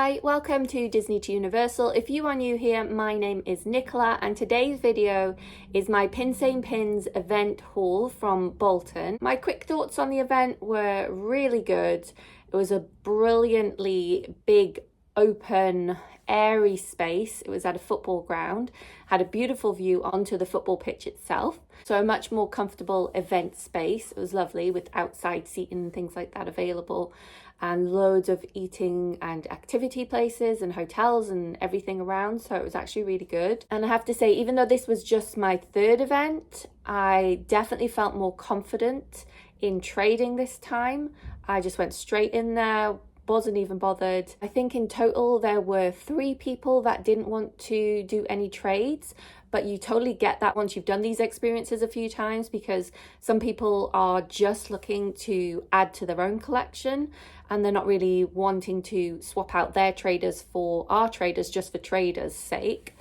Hi, welcome to Disney to Universal. If you are new here, my name is Nicola and today's video is my Pinsane Pins event haul from Bolton. My quick thoughts on the event were really good. It was a brilliantly big, open, airy space. It was at a football ground, had a beautiful view onto the football pitch itself. So a much more comfortable event space. It was lovely with outside seating and things like that available, and loads of eating and activity places and hotels and everything around. So it was actually really good. And I have to say, even though this was just my third event, I definitely felt more confident in trading this time. I just went straight in there, wasn't even bothered. I think in total there were 3 people that didn't want to do any trades, but you totally get that once you've done these experiences a few times, because some people are just looking to add to their own collection and they're not really wanting to swap out their traders for our traders just for traders' sake.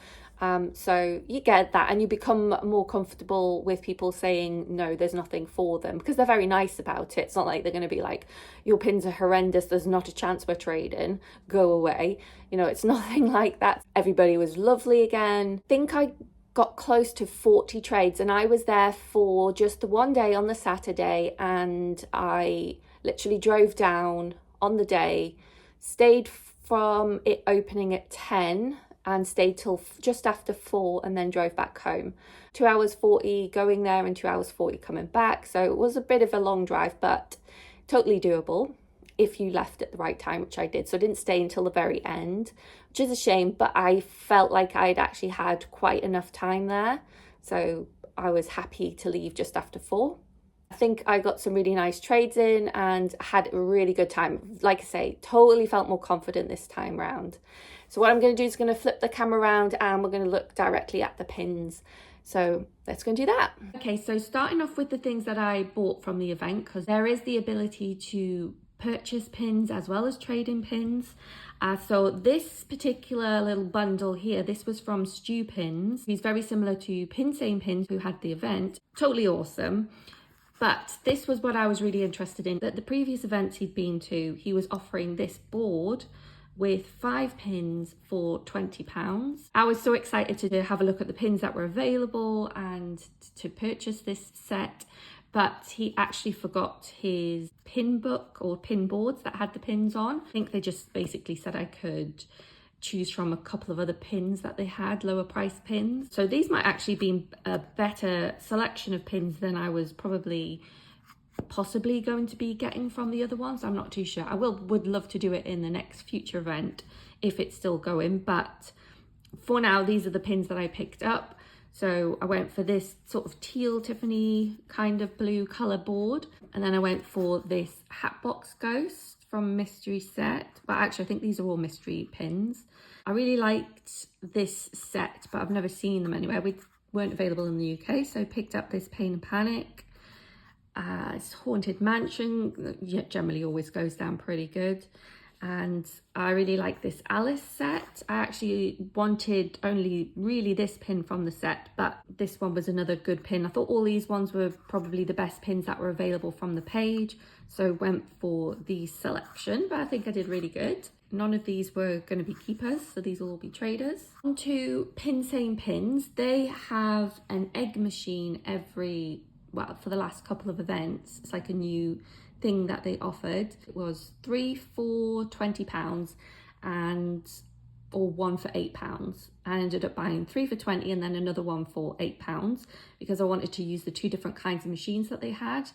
So you get that, and you become more comfortable with people saying no, there's nothing for them, because they're very nice about it. It's not like they're going to be like, your pins are horrendous, there's not a chance we're trading, go away. You know, it's nothing like that. Everybody was lovely again. I think I got close to 40 trades, and I was there for just the one day on the Saturday, and I literally drove down on the day, stayed from it opening at 10 and stayed till just after 4, and then drove back home. 2 hours 40 going there and 2 hours 40 coming back. So it was a bit of a long drive, but totally doable if you left at the right time, which I did. So I didn't stay until the very end, which is a shame, but I felt like I'd actually had quite enough time there. So I was happy to leave just after 4. I think I got some really nice trades in and had a really good time. Like I say, totally felt more confident this time round. So what I'm going to do is going to flip the camera around and we're going to look directly at the pins. So let's go and do that. Okay, so starting off with the things that I bought from the event, because there is the ability to purchase pins as well as trading pins. So this particular little bundle here, this was from Stu Pins. He's very similar to Pinsane Pins, who had the event. Totally awesome. But this was what I was really interested in. At the previous events he'd been to, he was offering this board with 5 pins for £20. I was so excited to have a look at the pins that were available and to purchase this set, but he actually forgot his pin book or pin boards that had the pins on. I think they just basically said I could choose from a couple of other pins that they had, lower price pins. So these might actually be a better selection of pins than I was possibly going to be getting from the other ones. I'm not too sure. I would love to do it in the next future event if it's still going, but for now these are the pins that I picked up. So I went for this sort of teal Tiffany kind of blue colour board, and then I went for this Hatbox Ghost from Mystery Set, but actually I think these are all mystery pins. I really liked this set, but I've never seen them anywhere. We weren't available in the UK, so I picked up this Pain and Panic. It's Haunted Mansion, generally always goes down pretty good. And I really like this Alice set. I actually wanted only really this pin from the set, but this one was another good pin. I thought all these ones were probably the best pins that were available from the page, so went for the selection, but I think I did really good. None of these were going to be keepers, so these will all be traders. On to Pinsane Pins. They have an egg machine for the last couple of events. It's like a new thing that they offered. It was 3 for £20 or 1 for £8. I ended up buying 3 for 20 and then another one for £8 because I wanted to use the 2 different kinds of machines that they had.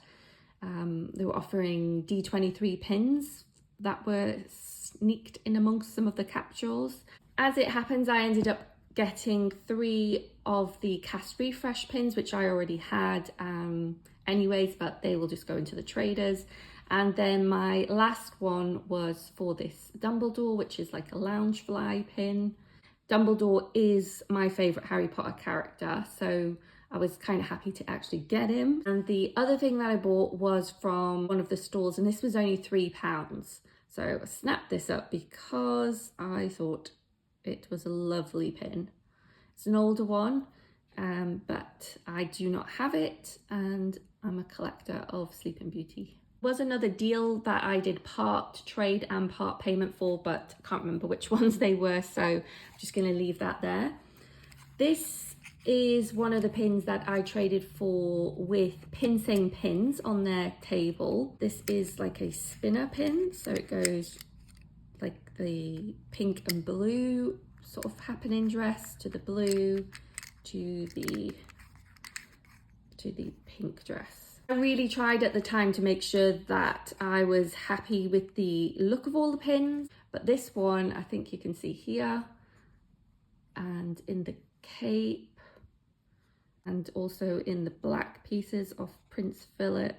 They were offering D23 pins that were sneaked in amongst some of the capsules. As it happens, I ended up getting 3 of the cast refresh pins, which I already had anyways, but they will just go into the traders. And then my last one was for this Dumbledore, which is like a Loungefly pin. Dumbledore is my favourite Harry Potter character, so I was kind of happy to actually get him. And the other thing that I bought was from one of the stores, and this was only £3. So I snapped this up because I thought it was a lovely pin. It's an older one, but I do not have it, and I'm a collector of Sleeping Beauty Was another deal that I did part trade and part payment for, but I can't remember which ones they were, so I'm just going to leave that there. This is one of the pins that I traded for with Pinsane pins on their table. This is like a spinner pin, so it goes like the pink and blue sort of happening dress to the blue to the pink dress. I really tried at the time to make sure that I was happy with the look of all the pins, but this one I think you can see here, and in the cape, and also in the black pieces of Prince Philip,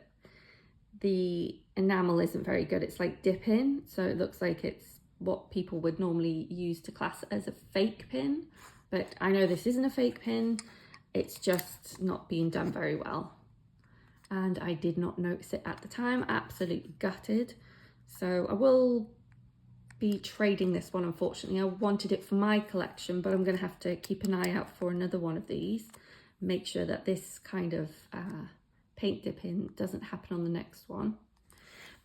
the enamel isn't very good. It's like dipping, so it looks like it's what people would normally use to class as a fake pin, but I know this isn't a fake pin. It's just not being done very well. And I did not notice it at the time. Absolutely gutted. So I will be trading this one, unfortunately. I wanted it for my collection, but I'm going to have to keep an eye out for another one of these. Make sure that this kind of paint dipping doesn't happen on the next one.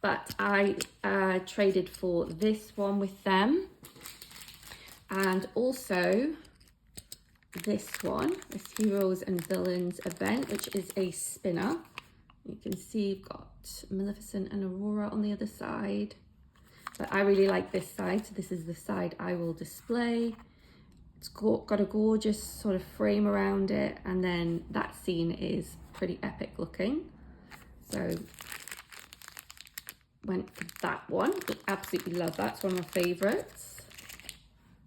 But I traded for this one with them. And also this one, this Heroes and Villains event, which is a spinner. You can see you've got Maleficent and Aurora on the other side, but I really like this side, so this is the side I will display. It's got a gorgeous sort of frame around it, and then that scene is pretty epic looking, so went for that one. Absolutely love that. It's one of my favorites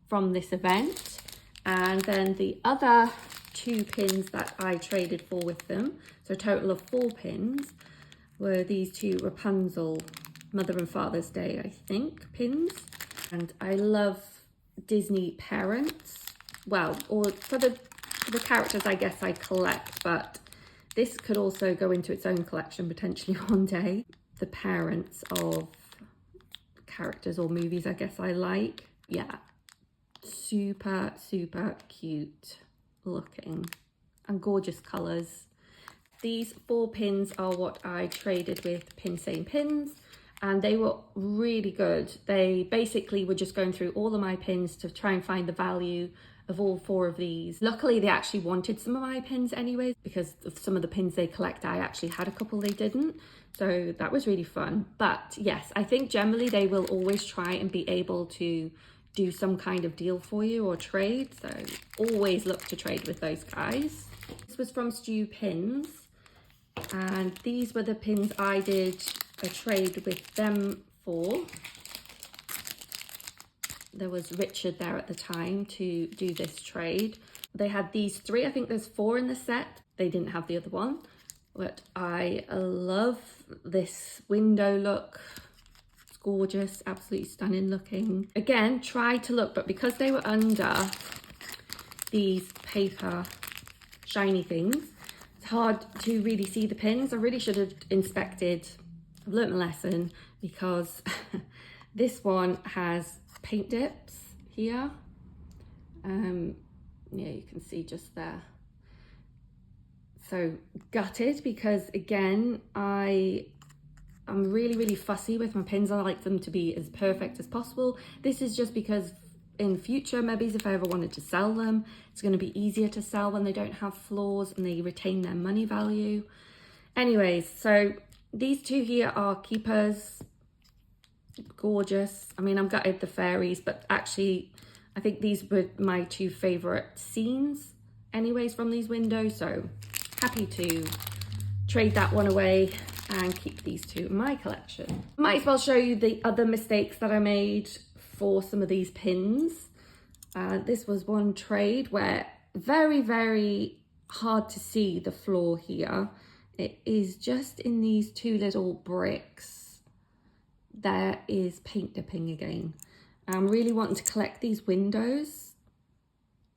from this event. And then the other two pins that I traded for with them, so a total of 4 pins, were these two Rapunzel Mother and Father's Day, I think, pins. And I love Disney parents. Well, or for the characters I guess I collect, but this could also go into its own collection potentially one day. The parents of characters or movies I guess I like. Yeah, super, super cute looking and gorgeous colours. These 4 pins are what I traded with Pinsane pins, and they were really good. They basically were just going through all of my pins to try and find the value of all 4 of these. Luckily they actually wanted some of my pins anyways, because of some of the pins they collect. I actually had a couple they didn't, so that was really fun. But yes, I think generally they will always try and be able to do some kind of deal for you or trade, so always look to trade with those guys. This was from Stu Pins, and these were the pins I did a trade with them for. There was Richard there at the time to do this trade. They had these 3, I think there's 4 in the set. They didn't have the other one, but I love this window look. Gorgeous, absolutely stunning looking. Again, try to look, but because they were under these paper shiny things, it's hard to really see the pins. I really should have inspected. I've learnt my lesson, because this one has paint dips here. Yeah, you can see just there. So gutted, because again, I'm really, really fussy with my pins. I like them to be as perfect as possible. This is just because in future, maybe if I ever wanted to sell them, it's going to be easier to sell when they don't have flaws and they retain their money value. Anyways, so these 2 here are keepers. Gorgeous. I mean, I'm gutted the fairies, but actually I think these were my 2 favorite scenes anyways from these windows, so happy to trade that one away and keep these 2 in my collection. Might as well show you the other mistakes that I made for some of these pins. This was one trade where very, very hard to see the flaw here. It is just in these 2 little bricks. There is paint dipping again. I'm really wanting to collect these windows,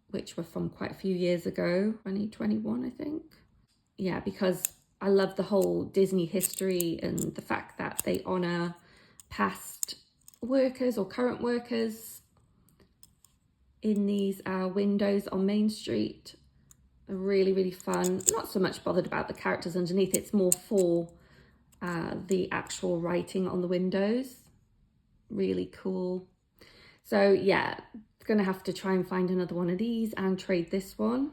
which were from quite a few years ago, 2021, I think. Yeah, because I love the whole Disney history and the fact that they honour past workers or current workers in these windows on Main Street. Really, really fun. Not so much bothered about the characters underneath. It's more for the actual writing on the windows. Really cool. So yeah, gonna have to try and find another one of these and trade this one,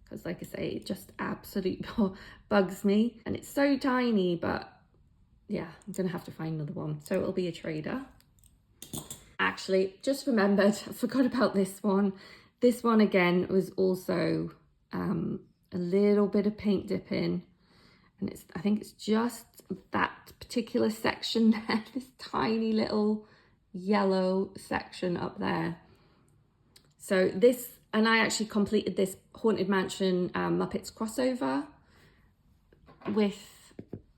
because like I say, it just absolutely bugs me, and it's so tiny. But yeah, I'm gonna have to find another one, so it'll be a trader. Actually, just remembered, I forgot about this one. This one again was also a little bit of paint dipping, and I think it's just that particular section there, this tiny little yellow section up there. So this, and I actually completed this Haunted Mansion Muppets crossover with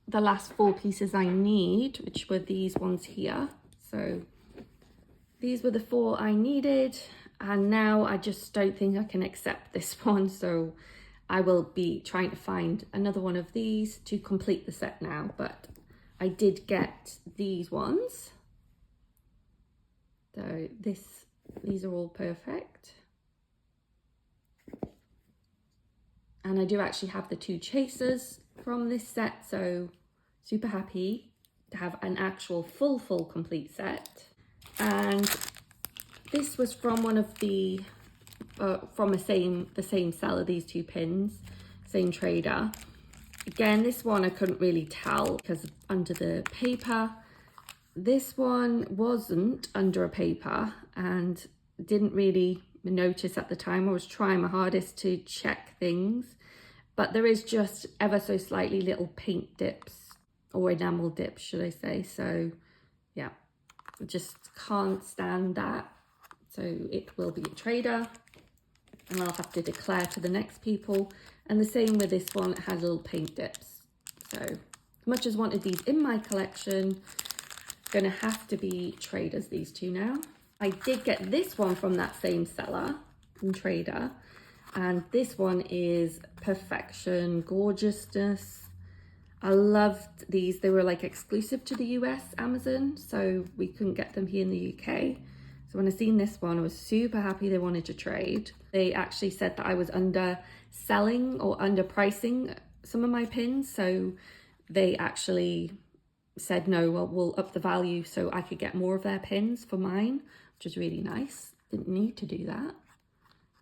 the last 4 pieces I need, which were these ones here. So these were the 4 I needed, and now I just don't think I can accept this one, so I will be trying to find another one of these to complete the set now. But I did get these ones, so these are all perfect. And I do actually have the 2 chasers from this set, so super happy to have an actual full complete set. And this was from one of the from the same seller, these 2 pins, same trader. Again, this one I couldn't really tell because under the paper. This one wasn't under a paper and didn't really notice at the time. I was trying my hardest to check things, but there is just ever so slightly little paint dips, or enamel dips should I say. So yeah, I just can't stand that, so it will be a trader, and I'll have to declare to the next people. And the same with this one, it has little paint dips. So as much as wanted these in my collection, gonna have to be traders, these 2 now. I did get this one from that same seller and trader, and this one is perfection, gorgeousness. I loved these. They were like exclusive to the US Amazon, so we couldn't get them here in the UK. So when I seen this one, I was super happy they wanted to trade. They actually said that I was underselling or underpricing some of my pins, so they actually said no, well, we'll up the value so I could get more of their pins for mine, which is really nice. Didn't need to do that.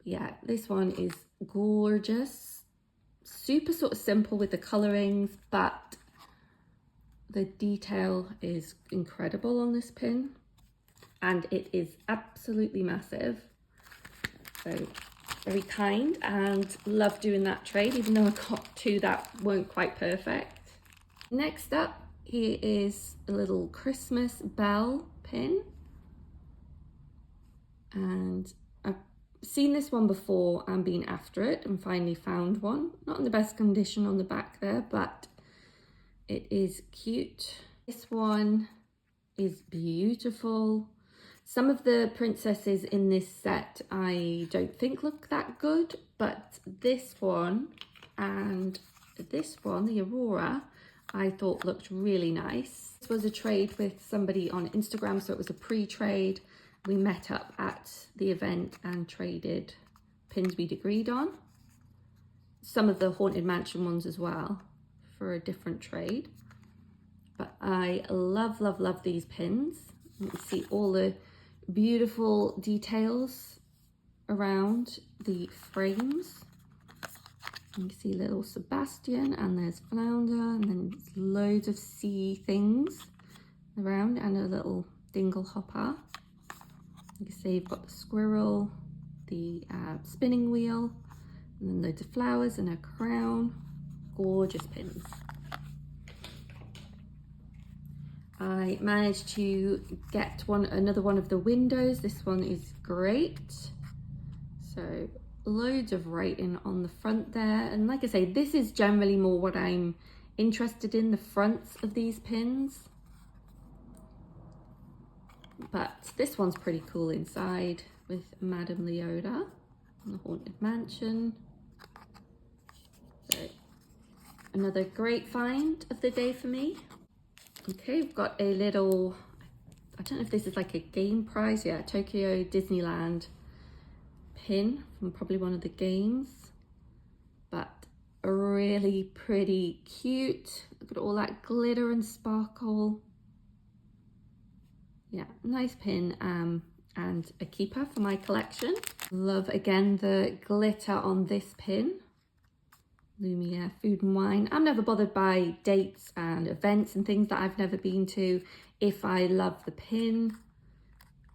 Yeah, this one is gorgeous. Super sort of simple with the colorings, but the detail is incredible on this pin, and it is absolutely massive. So very kind, and love doing that trade, even though I got 2 that weren't quite perfect. Next up, here is a little Christmas bell pin, and I've seen this one before and been after it and finally found one. Not in the best condition on the back there, but it is cute. This one is beautiful. Some of the princesses in this set I don't think look that good, but this one and this one, the Aurora, I thought looked really nice. This was a trade with somebody on Instagram, so it was a pre-trade. We met up at the event and traded pins we'd agreed on. Some of the Haunted Mansion ones as well for a different trade. But I love these pins. You can see all the beautiful details around the frames. You can see little Sebastian, and there's Flounder, and then loads of sea things around, and a little dingle hopper. You can see you've got the squirrel, the spinning wheel, and then loads of flowers and a crown. Gorgeous pins. I managed to get another one of the windows. This one is great. So loads of writing on the front there, and like I say, this is generally more what I'm interested in, the fronts of these pins. But this one's pretty cool inside with Madame Leota on the Haunted Mansion. So another great find of the day for me. Okay, we've got a little, I don't know if this is like a game prize. Yeah, Tokyo Disneyland pin from probably one of the games. But really pretty cute. Look at all that glitter and sparkle. Yeah, nice pin and a keeper for my collection. Love again the glitter on this pin. Lumiere Food and Wine. I'm never bothered by dates and events and things that I've never been to if I love the pin.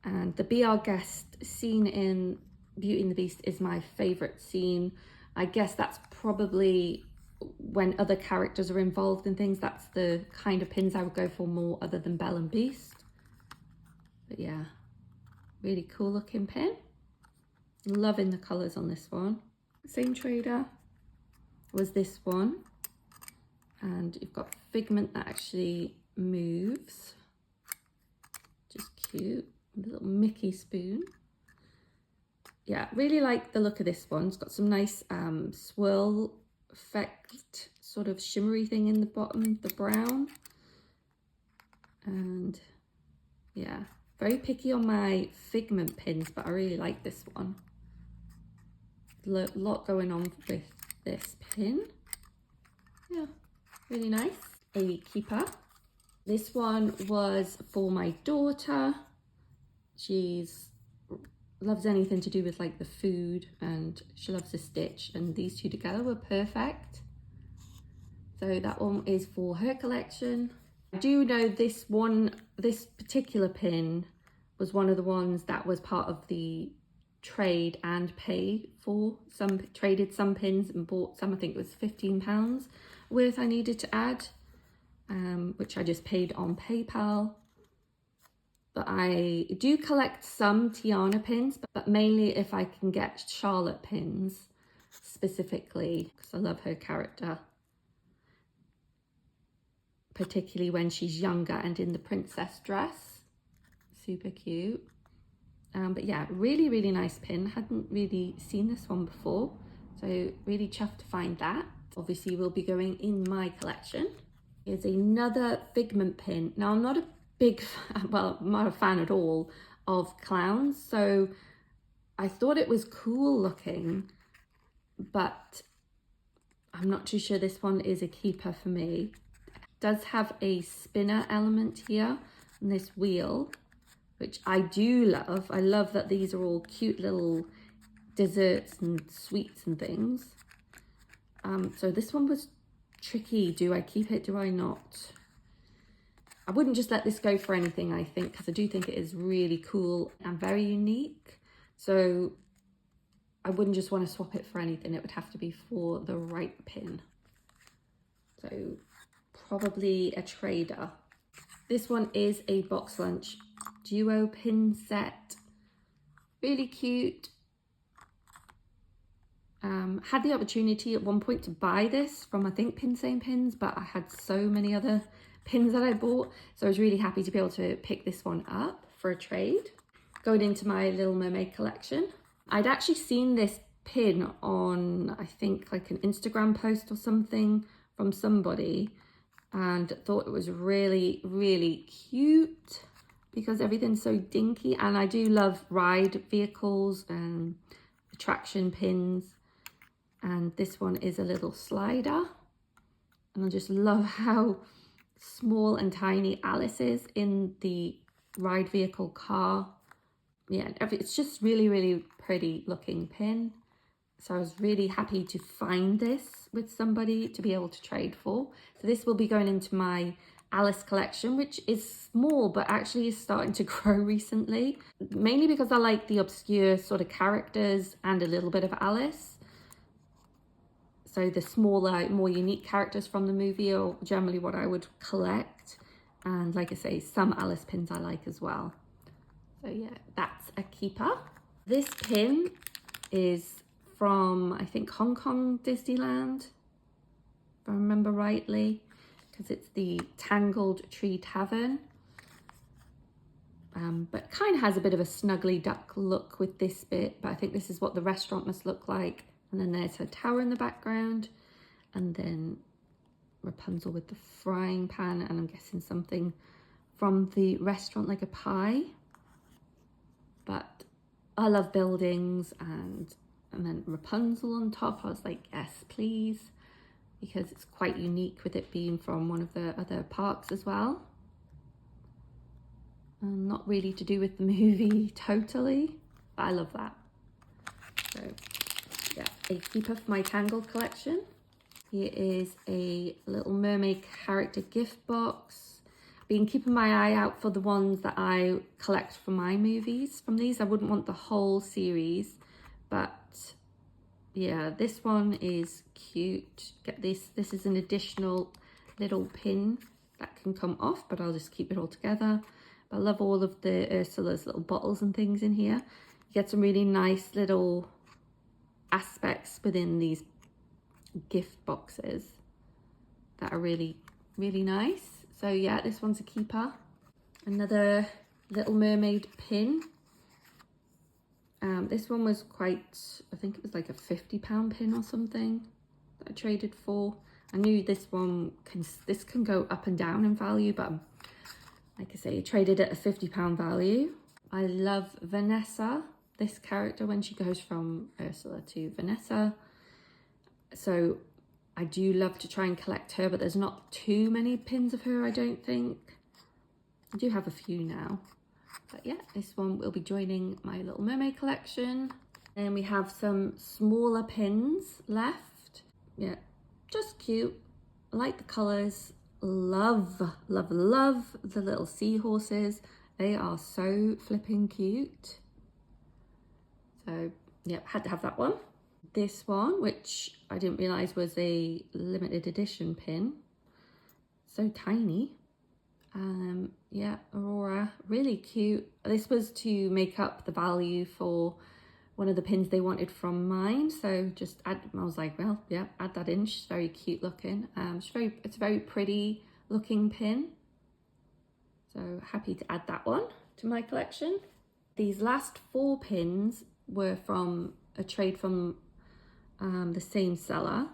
And the Be Our Guest scene in Beauty and the Beast is my favourite scene. I guess that's probably when other characters are involved in things. That's the kind of pins I would go for more other than Belle and Beast. But yeah, really cool looking pin. Loving the colours on this one. Same trader was this one. And you've got figment that actually moves. Just cute. A little Mickey spoon. Yeah, really like the look of this one. It's got some nice swirl effect, sort of shimmery thing in the bottom, the brown. And yeah, very picky on my figment pins, but I really like this one. A lot going on with this pin. Yeah, really nice. A keeper. This one was for my daughter. She's loves anything to do with like the food, and she loves to stitch, and these two together were perfect. So that one is for her collection. I do know this particular pin was one of the ones that was part of the trade and pay for. Some traded some pins and bought some. I think it was £15 worth I needed to add, which I just paid on PayPal. But I do collect some Tiana pins, but mainly if I can get Charlotte pins specifically, because I love her character, particularly when she's younger and in the princess dress. Super cute. But yeah, really, really nice pin. Hadn't really seen this one before, so really chuffed to find that. Obviously will be going in my collection. Here's another figment pin. Now I'm not a big fan, well, I'm not a fan at all of clowns, so I thought it was cool looking, but I'm not too sure this one is a keeper for me. It does have a spinner element here on this wheel, which I do love. I love that these are all cute little desserts and sweets and things. So this one was tricky. Do I keep it? Do I not? I wouldn't just let this go for anything, I think, because I do think it is really cool and very unique. So I wouldn't just want to swap it for anything. It would have to be for the right pin. So probably a trader. This one is a Box Lunch duo pin set. Really cute. Had the opportunity at one point to buy this from, I think, Pinsane Pins, but I had so many other pins that I bought, so I was really happy to be able to pick this one up for a trade. Going into my Little Mermaid collection. I'd actually seen this pin on, I think, like an Instagram post or something from somebody, and thought it was really, really cute because everything's so dinky. And I do love ride vehicles and attraction pins. And this one is a little slider, and I just love how small and tiny Alice is in the ride vehicle car. Yeah, it's just really, really pretty looking pin. So I was really happy to find this with somebody to be able to trade for. So this will be going into my Alice collection, which is small but actually is starting to grow recently, mainly because I like the obscure sort of characters and a little bit of Alice. So the smaller, more unique characters from the movie are generally what I would collect. And like I say, some Alice pins I like as well. So yeah, that's a keeper. This pin is from, I think, Hong Kong Disneyland, if I remember rightly, because it's the Tangled Tree Tavern. But kind of has a bit of a snuggly duck look with this bit, but I think this is what the restaurant must look like. And then there's her tower in the background, and then Rapunzel with the frying pan, and I'm guessing something from the restaurant, like a pie. But I love buildings, and then Rapunzel on top. I was like, yes, please. because it's quite unique with it being from one of the other parks as well. Not really to do with the movie totally, but I love that. So yeah, a keeper for my Tangled collection. Here is a Little Mermaid character gift box. Been keeping my eye out for the ones that I collect for my movies. From these, I wouldn't want the whole series, but yeah, this one is cute. Get this. This is an additional little pin that can come off, but I'll just keep it all together. But I love all of the Ursula's little bottles and things in here. You get some really nice little aspects within these gift boxes that are really, really nice. So yeah, this one's a keeper. Another Little Mermaid pin. This one was quite, I think it was like a £50 pin or something that I traded for. I knew this one can go up and down in value, but like I say, I traded at a £50 value. I love Vanessa, this character, when she goes from Ursula to Vanessa. So I do love to try and collect her, but there's not too many pins of her, I don't think. I do have a few now. But yeah, this one will be joining my Little Mermaid collection. And we have some smaller pins left. Yeah, just cute. I like the colours. Love, love, love the little seahorses. They are so flipping cute. So yeah, had to have that one. This one, which I didn't realise was a limited edition pin. So tiny. Yeah, Aurora, really cute. This was to make up the value for one of the pins they wanted from mine. So just add, I was like, well, yeah, add that in. She's very cute looking. It's a very pretty looking pin. So happy to add that one to my collection. These last 4 pins were from a trade from the same seller.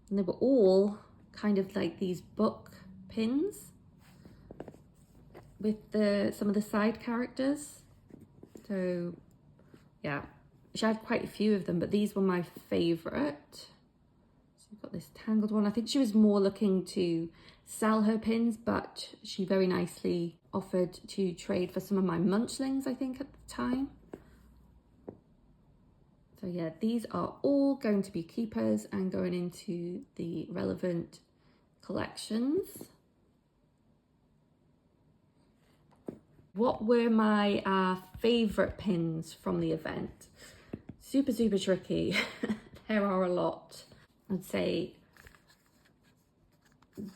And they were all kind of like these book pins with some of the side characters. So yeah, she had quite a few of them, but these were my favourite. So we've got this Tangled one. I think she was more looking to sell her pins, but she very nicely offered to trade for some of my Munchlings, I think, at the time. So yeah, these are all going to be keepers and going into the relevant collections. What were my favourite pins from the event? Super, super tricky. There are a lot. I'd say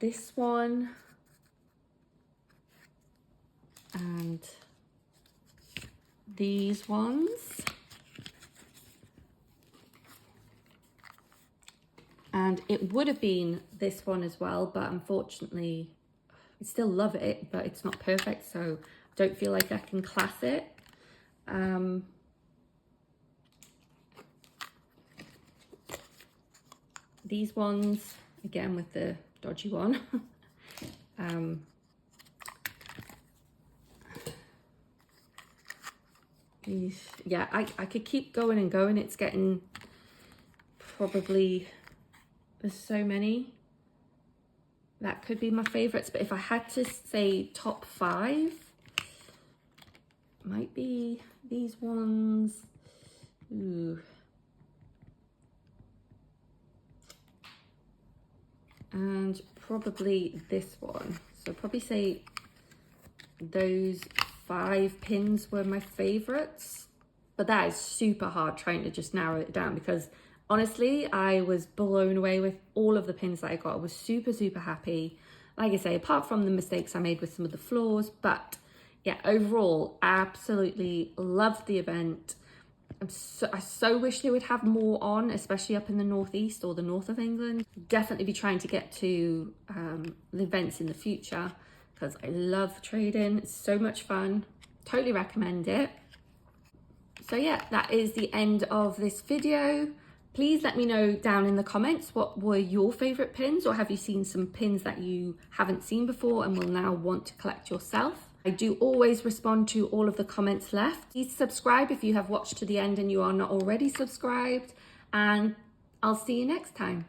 this one and these ones. And it would have been this one as well, but unfortunately, I still love it, but it's not perfect, so I don't feel like I can class it. These ones, again with the dodgy one. Yeah, I could keep going and going. It's getting probably, there's so many that could be my favorites, but if I had to say top 5, might be these ones. Ooh. And probably this one. So probably say those 5 pins were my favorites, but that is super hard trying to just narrow it down, because honestly, I was blown away with all of the pins that I got. I was super, super happy. Like I say, apart from the mistakes I made with some of the flaws, but yeah, overall, absolutely loved the event. I so wish they would have more on, especially up in the northeast or the north of England. Definitely be trying to get to the events in the future, because I love trading. It's so much fun. Totally recommend it. So yeah, that is the end of this video. Please let me know down in the comments what were your favorite pins, or have you seen some pins that you haven't seen before and will now want to collect yourself. I do always respond to all of the comments left. Please subscribe if you have watched to the end and you are not already subscribed, and I'll see you next time.